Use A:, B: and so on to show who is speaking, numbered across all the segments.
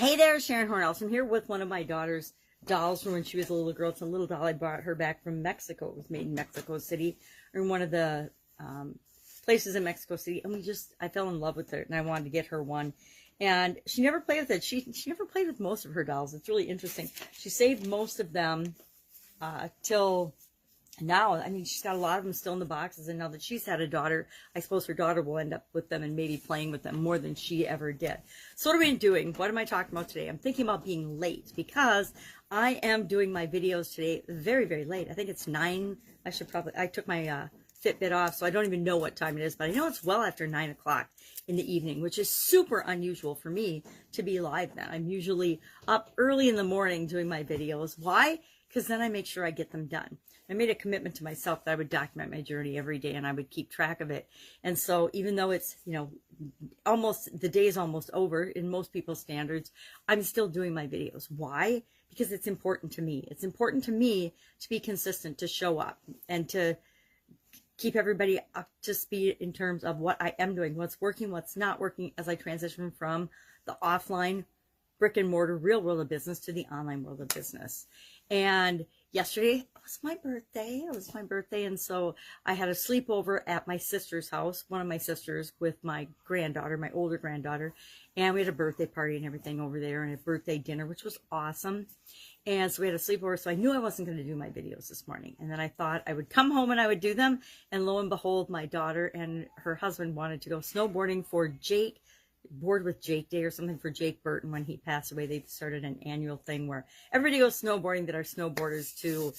A: Hey there, Sharon Horne-Ellstrom here with one of my daughter's dolls from when she was a little girl. It's a little doll I brought her back from Mexico. It was made in Mexico City, or in one of the places in Mexico City. And I fell in love with her, and I wanted to get her one. And she never played with it. She never played with most of her dolls. It's really interesting. She saved most of them till now. I mean, she's got a lot of them still in the boxes, and now that she's had a daughter, I suppose her daughter will end up with them and maybe playing with them more than she ever did. So what are we doing? What am I talking about today? I'm thinking about being late because I am doing my videos today very, very late. I think it's 9. I took my Fitbit off, so I don't even know what time it is, but I know it's well after 9 o'clock in the evening, which is super unusual for me to be live then. I'm usually up early in the morning doing my videos. Why? Because then I make sure I get them done. I made a commitment to myself that I would document my journey every day and I would keep track of it. And so even though it's, the day is almost over in most people's standards, I'm still doing my videos. Why? Because it's important to me. It's important to me to be consistent, to show up, and to keep everybody up to speed in terms of what I am doing, what's working, what's not working, as I transition from the offline brick and mortar real world of business to the online world of business. And yesterday was my birthday. It was my birthday, and so I had a sleepover at my sister's house, one of my sisters, with my granddaughter, my older granddaughter, and we had a birthday party and everything over there, and a birthday dinner, which was awesome. And so we had a sleepover, so I knew I wasn't going to do my videos this morning. And then I thought I would come home and I would do them, and lo and behold, my daughter and her husband wanted to go snowboarding for Board with Jake Day or something for Jake Burton when he passed away. They started an annual thing where everybody goes snowboarding that are snowboarders to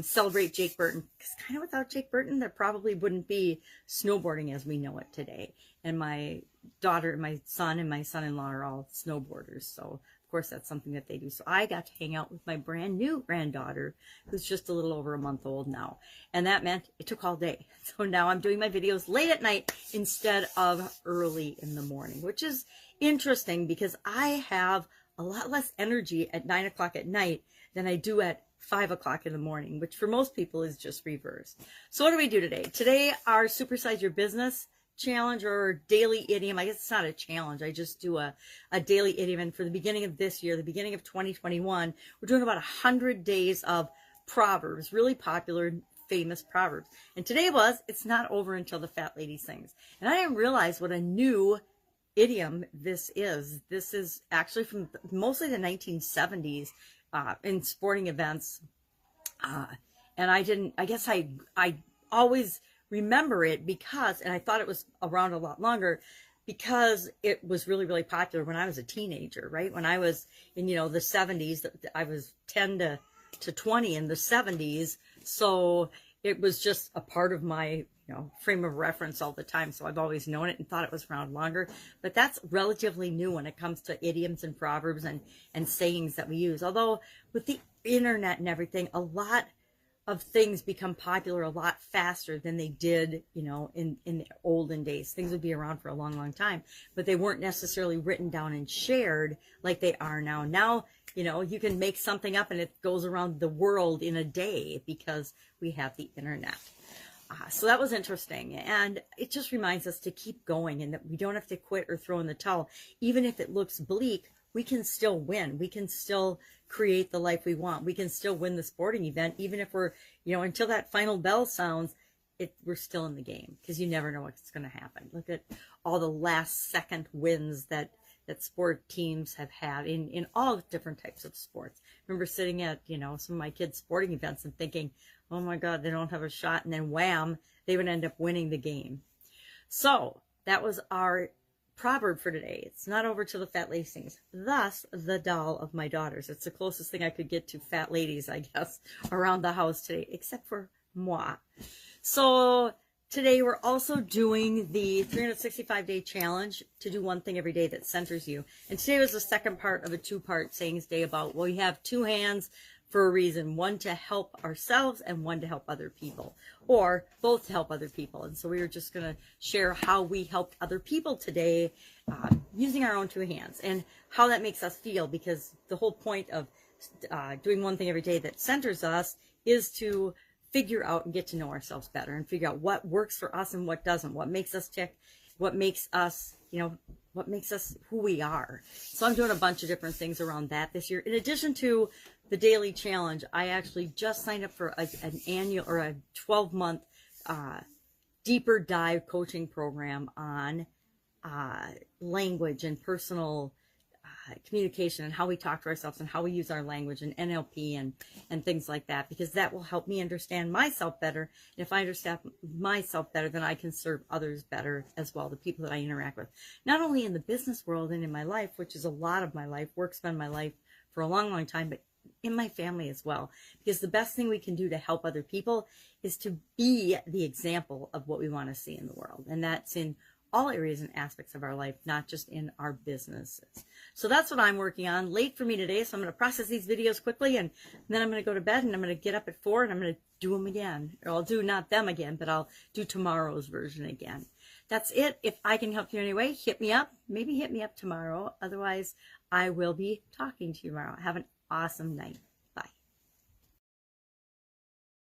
A: celebrate Jake Burton. Because kind of without Jake Burton, there probably wouldn't be snowboarding as we know it today. And my daughter, my son, and my son-in-law are all snowboarders. So, of course, that's something that they do. So I got to hang out with my brand new granddaughter, who's just a little over a month old now. And that meant it took all day. So now I'm doing my videos late at night instead of early in the morning, which is interesting because I have a lot less energy at 9 o'clock at night than I do at 5 o'clock in the morning, which for most people is just reversed. So what do we do today? Today, our Supersize Your Business challenge or daily idiom. I guess it's not a challenge. I just do a daily idiom. And for the beginning of this year, the beginning of 2021, we're doing about 100 days of proverbs, really popular, famous proverbs. And today it's not over until the fat lady sings. And I didn't realize what a new idiom this is. This is actually from mostly the 1970s in sporting events. And I guess I always remember it because, and I thought it was around a lot longer, because it was really, really popular when I was a teenager, right? When I was in, the 70s, I was 10 to 20 in the 70s. So it was just a part of my, frame of reference all the time. So I've always known it and thought it was around longer, but that's relatively new when it comes to idioms and proverbs and sayings that we use. Although with the internet and everything, a lot of things become popular a lot faster than they did, in the olden days. Things would be around for a long, long time, but they weren't necessarily written down and shared like they are now. Now, you can make something up and it goes around the world in a day because we have the internet. So that was interesting. And it just reminds us to keep going and that we don't have to quit or throw in the towel. Even if it looks bleak, we can still win. We can still create the life we want. We can still win the sporting event, even if we're, until that final bell sounds, we're still in the game because you never know what's going to happen. Look at all the last second wins that sport teams have had in all different types of sports. I remember sitting at, some of my kids' sporting events and thinking, oh my God, they don't have a shot. And then wham, they would end up winning the game. So that was our proverb for today. It's not over till the fat lady sings. Thus, the doll of my daughters. It's the closest thing I could get to fat ladies, I guess, around the house today, except for moi. So today we're also doing the 365-day challenge to do one thing every day that centers you. And today was the second part of a 2-part sayings day about, well, we have 2 hands for a reason, one to help ourselves and one to help other people, or both to help other people. And so we were just going to share how we helped other people today using our own 2 hands and how that makes us feel, because the whole point of doing one thing every day that centers us is to figure out and get to know ourselves better and figure out what works for us and what doesn't, what makes us tick, what makes us, what makes us who we are. So I'm doing a bunch of different things around that this year. In addition to the daily challenge, I actually just signed up for an annual or a 12-month deeper dive coaching program on language and personal communication and how we talk to ourselves and how we use our language and NLP and things like that, because that will help me understand myself better. And if I understand myself better, then I can serve others better as well, the people that I interact with, not only in the business world and in my life, which is a lot of my life. Work's been my life for a long, long time, but in my family as well, because the best thing we can do to help other people is to be the example of what we want to see in the world. And that's in all areas and aspects of our life, not just in our businesses. So that's what I'm working on. Late for me today, so I'm going to process these videos quickly, and then I'm going to go to bed, and I'm going to get up at 4, and I'm going to do them again. Or I'll do not them again, but I'll do tomorrow's version again. That's it. If I can help you in any way, hit me up. Maybe hit me up tomorrow. Otherwise, I will be talking to you tomorrow. Have an awesome night.